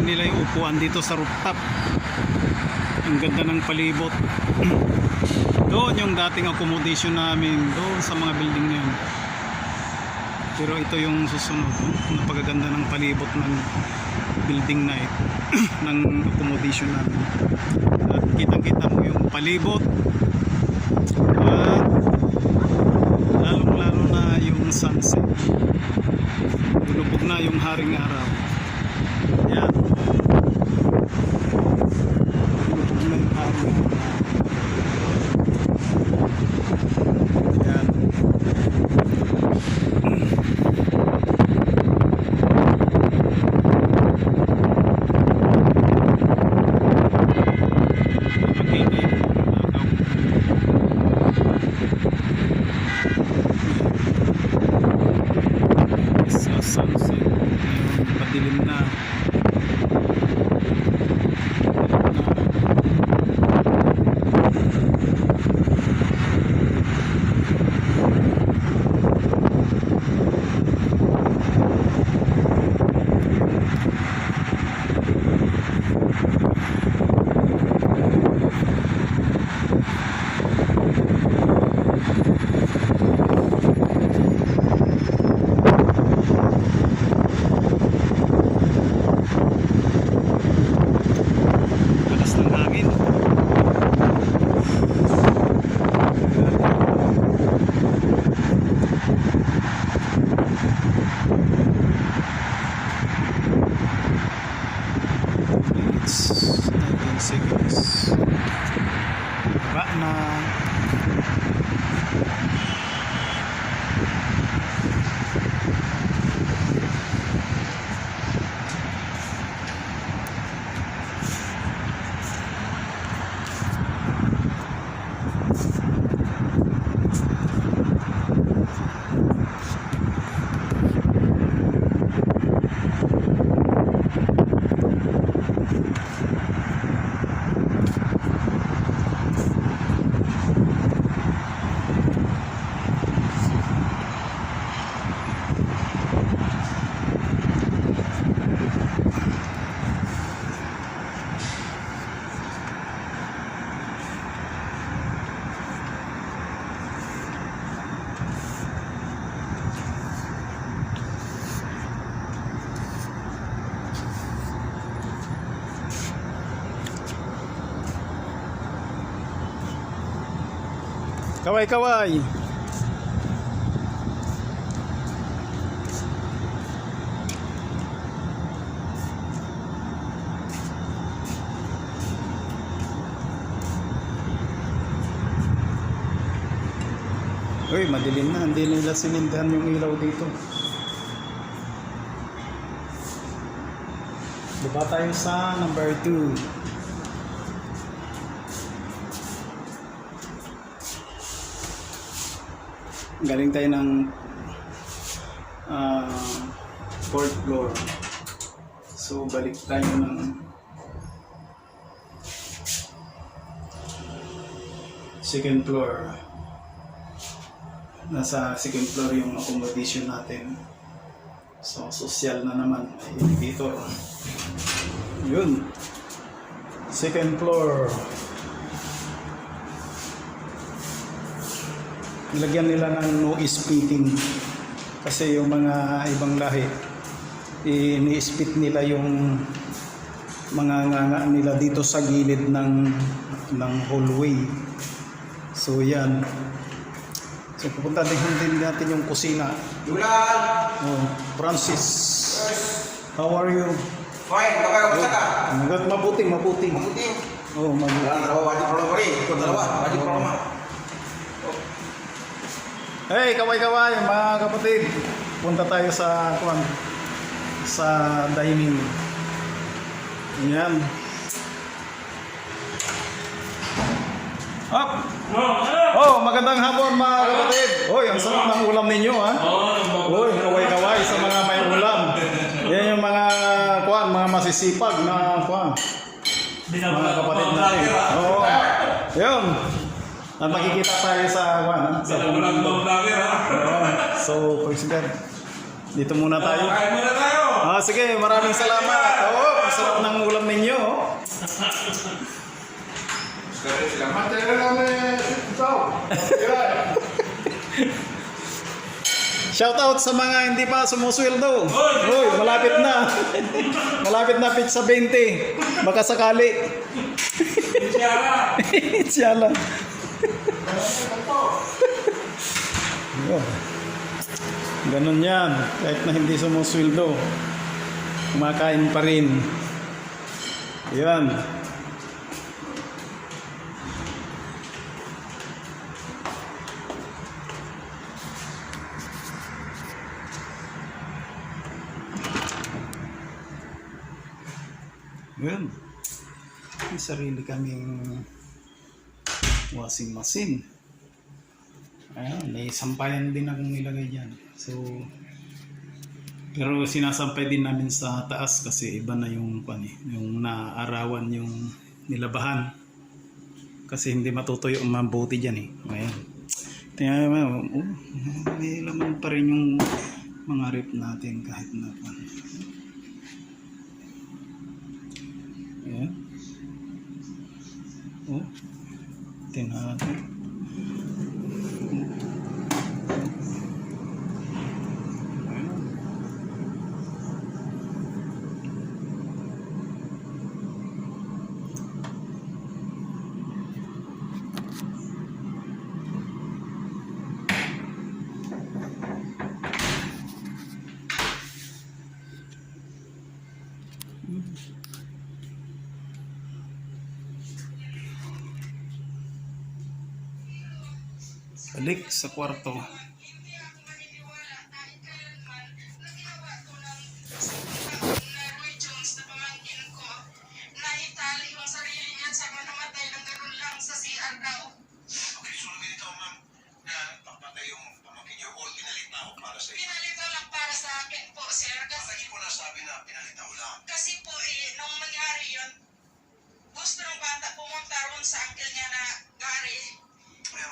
nila yung upuan dito sa rooftop. Ang ganda ng palibot. Doon yung dating accommodation namin, doon sa mga building na yun. Pero ito yung susunod. Napakaganda ng palibot ng building na ito. Ng accommodation namin. At kitang-kita mo yung palibot. At lalong-lalo na yung sunset. Lubog na yung haring araw. Yan. Lubog na yung haring araw. Yan. Sunset, padilim na. Seconds. Baba na. Kaway-kaway. Uy, madilim na. Hindi nila sinindahan yung ilaw dito. Diba tayo sa number 2. Galing tayo ng 4th floor. So balik tayo ng 2nd floor. Nasa 2nd floor yung accommodation natin. So social na naman. Elevator. Yun. 2nd floor. Nilagyan nila ng noise fitting kasi yung mga ibang lahi ini-spit nila yung mga nganga nila dito sa gilid ng hallway. So yan. So pupunta din natin yung kusina. Oh, Francis. How are you? Fine, baka ka. Mabuting. Oh, mabuting. Hey, kaway-kaway, mga kapatid. Punta tayo sa dining. Yan. Up. Oh, magandang hapon mga kapatid. Hoy, ang sarap ng ulam ninyo, ha? Hoy, kaway-kaway sa mga may ulam. Yan yung mga mga masisipag na mga kapatid natin. Oo. Yun. At makikita tayo sa sa so, President. Dito muna tayo. Kain muna tayo! Ah, sige, maraming salamat. Oo, masarap ng ulam ninyo. Sekarang sila mati. Shoutout sa mga hindi pa sumusweldo. Hoy, malapit na. Malapit na pizza 20. Baka sakali. Siyala. Yun. Ganun yan. Kahit na hindi sumusweldo, kumakain pa rin. Yan. Yun. May sarili kaming washing machine. Ayan, may sampayan din akong nilagay dyan. So, pero sinasampay din namin sa taas kasi iba na yung yung naarawan yung nilabahan. Kasi hindi matutuyo ang mabuti dyan eh. Ayan. Tingnan mo, may laman pa rin yung mga rip natin kahit na pan. Ayan. Oh. Tingnan natin. Balik sa kwarto. Kasi po nung mangyari yun, gusto ng bata pumunta ron sa uncle niya na gari na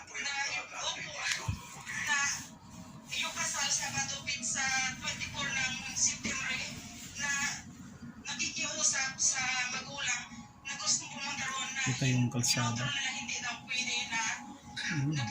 yung kasal sa Matupit sa 24 ng September na nakikiusap sa magulang na gusto pumunta ron na Ito yung kalsada. na hindi daw pwede na pumunta